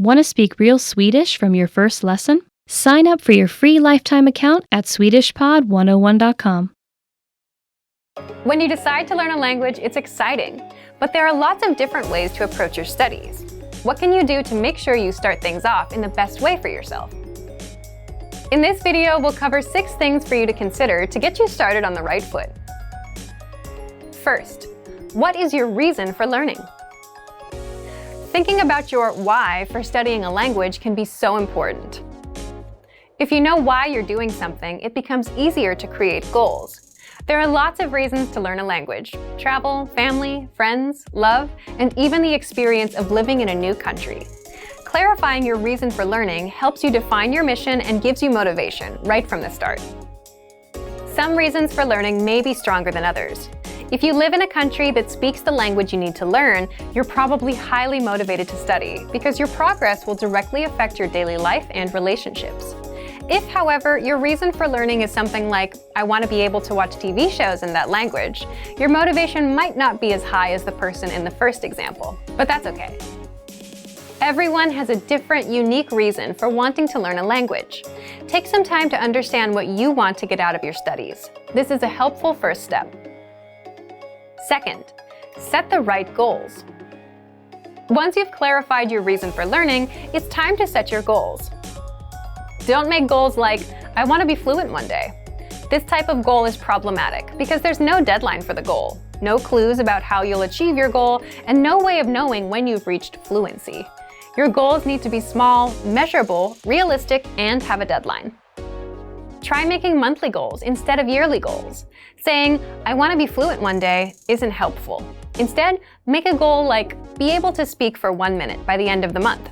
Want to speak real Swedish from your first lesson? Sign up for your free lifetime account at swedishpod101.com. When you decide to learn a language, it's exciting, but there are lots of different ways to approach your studies. What can you do to make sure you start things off in the best way for yourself? In this video, we'll cover 6 things for you to consider to get you started on the right foot. First, what is your reason for learning? Thinking about your why for studying a language can be so important. If you know why you're doing something, it becomes easier to create goals. There are lots of reasons to learn a language: travel, family, friends, love, and even the experience of living in a new country. Clarifying your reason for learning helps you define your mission and gives you motivation right from the start. Some reasons for learning may be stronger than others. If you live in a country that speaks the language you need to learn, you're probably highly motivated to study because your progress will directly affect your daily life and relationships. If, however, your reason for learning is something like, I want to be able to watch TV shows in that language, your motivation might not be as high as the person in the first example, but that's okay. Everyone has a different, unique reason for wanting to learn a language. Take some time to understand what you want to get out of your studies. This is a helpful first step. Second, set the right goals. Once you've clarified your reason for learning, it's time to set your goals. Don't make goals like, I want to be fluent one day. This type of goal is problematic because there's no deadline for the goal, no clues about how you'll achieve your goal, and no way of knowing when you've reached fluency. Your goals need to be small, measurable, realistic, and have a deadline. Try making monthly goals instead of yearly goals. Saying, I want to be fluent one day isn't helpful. Instead, make a goal like, be able to speak for 1 minute by the end of the month.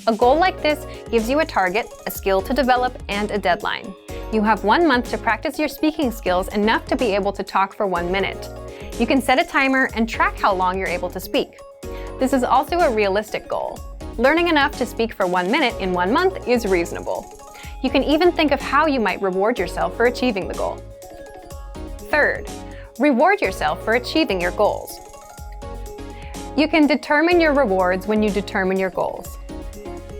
A goal like this gives you a target, a skill to develop, and a deadline. You have 1 month to practice your speaking skills enough to be able to talk for 1 minute. You can set a timer and track how long you're able to speak. This is also a realistic goal. Learning enough to speak for 1 minute in 1 month is reasonable. You can even think of how you might reward yourself for achieving the goal. Third, reward yourself for achieving your goals. You can determine your rewards when you determine your goals.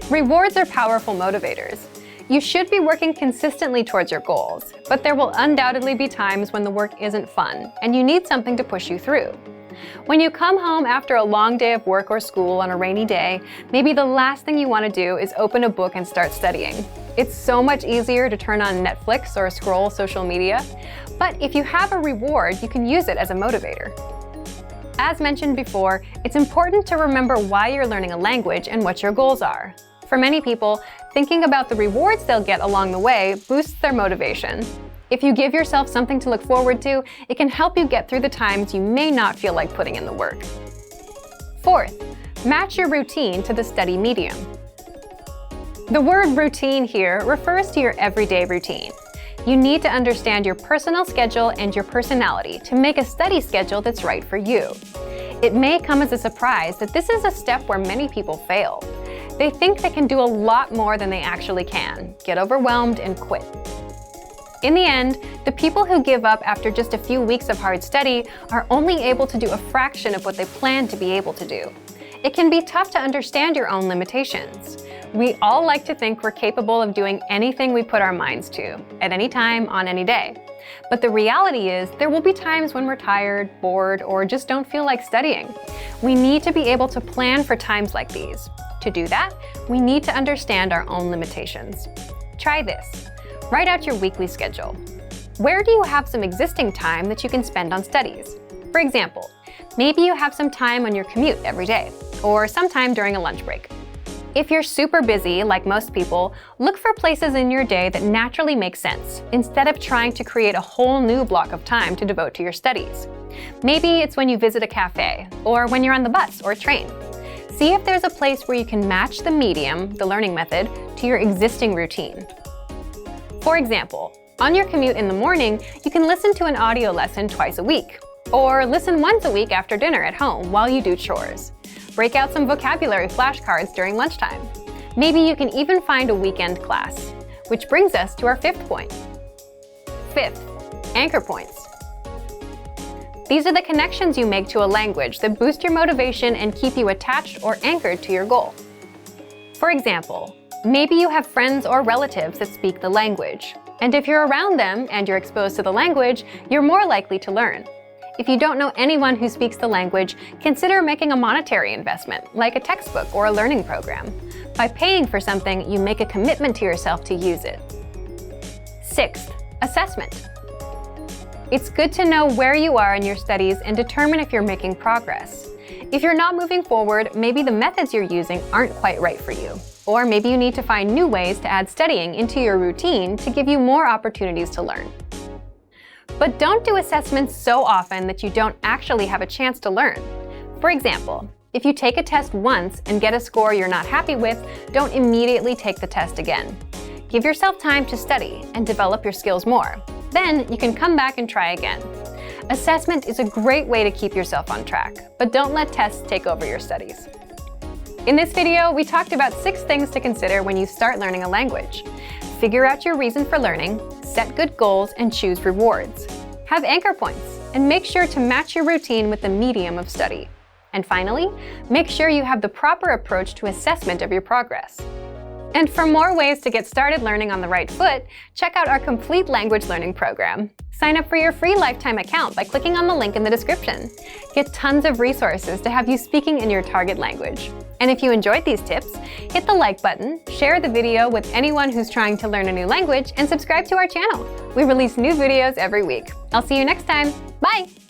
Rewards are powerful motivators. You should be working consistently towards your goals, but there will undoubtedly be times when the work isn't fun and you need something to push you through. When you come home after a long day of work or school on a rainy day, maybe the last thing you want to do is open a book and start studying. It's so much easier to turn on Netflix or scroll social media, but if you have a reward, you can use it as a motivator. As mentioned before, it's important to remember why you're learning a language and what your goals are. For many people, thinking about the rewards they'll get along the way boosts their motivation. If you give yourself something to look forward to, it can help you get through the times you may not feel like putting in the work. Fourth, match your routine to the study medium. The word routine here refers to your everyday routine. You need to understand your personal schedule and your personality to make a study schedule that's right for you. It may come as a surprise that this is a step where many people fail. They think they can do a lot more than they actually can, get overwhelmed, and quit. In the end, the people who give up after just a few weeks of hard study are only able to do a fraction of what they planned to be able to do. It can be tough to understand your own limitations. We all like to think we're capable of doing anything we put our minds to, at any time, on any day. But the reality is, there will be times when we're tired, bored, or just don't feel like studying. We need to be able to plan for times like these. To do that, we need to understand our own limitations. Try this. Write out your weekly schedule. Where do you have some existing time that you can spend on studies? For example, maybe you have some time on your commute every day, or sometime during a lunch break. If you're super busy, like most people, look for places in your day that naturally make sense, instead of trying to create a whole new block of time to devote to your studies. Maybe it's when you visit a cafe, or when you're on the bus or train. See if there's a place where you can match the medium, the learning method, to your existing routine. For example, on your commute in the morning, you can listen to an audio lesson twice a week, or listen once a week after dinner at home while you do chores. Break out some vocabulary flashcards during lunchtime. Maybe you can even find a weekend class. Which brings us to our 5th point. 5th, anchor points. These are the connections you make to a language that boost your motivation and keep you attached or anchored to your goal. For example, maybe you have friends or relatives that speak the language. And if you're around them and you're exposed to the language, you're more likely to learn. If you don't know anyone who speaks the language, consider making a monetary investment, like a textbook or a learning program. By paying for something, you make a commitment to yourself to use it. Sixth, assessment. It's good to know where you are in your studies and determine if you're making progress. If you're not moving forward, maybe the methods you're using aren't quite right for you. Or maybe you need to find new ways to add studying into your routine to give you more opportunities to learn. But don't do assessments so often that you don't actually have a chance to learn. For example, if you take a test once and get a score you're not happy with, don't immediately take the test again. Give yourself time to study and develop your skills more. Then you can come back and try again. Assessment is a great way to keep yourself on track, but don't let tests take over your studies. In this video, we talked about 6 things to consider when you start learning a language. Figure out your reason for learning, set good goals, and choose rewards. Have anchor points, and make sure to match your routine with the medium of study. And finally, make sure you have the proper approach to assessment of your progress. And for more ways to get started learning on the right foot, check out our complete language learning program. Sign up for your free lifetime account by clicking on the link in the description. Get tons of resources to have you speaking in your target language. And if you enjoyed these tips, hit the like button, share the video with anyone who's trying to learn a new language, and subscribe to our channel. We release new videos every week. I'll see you next time. Bye!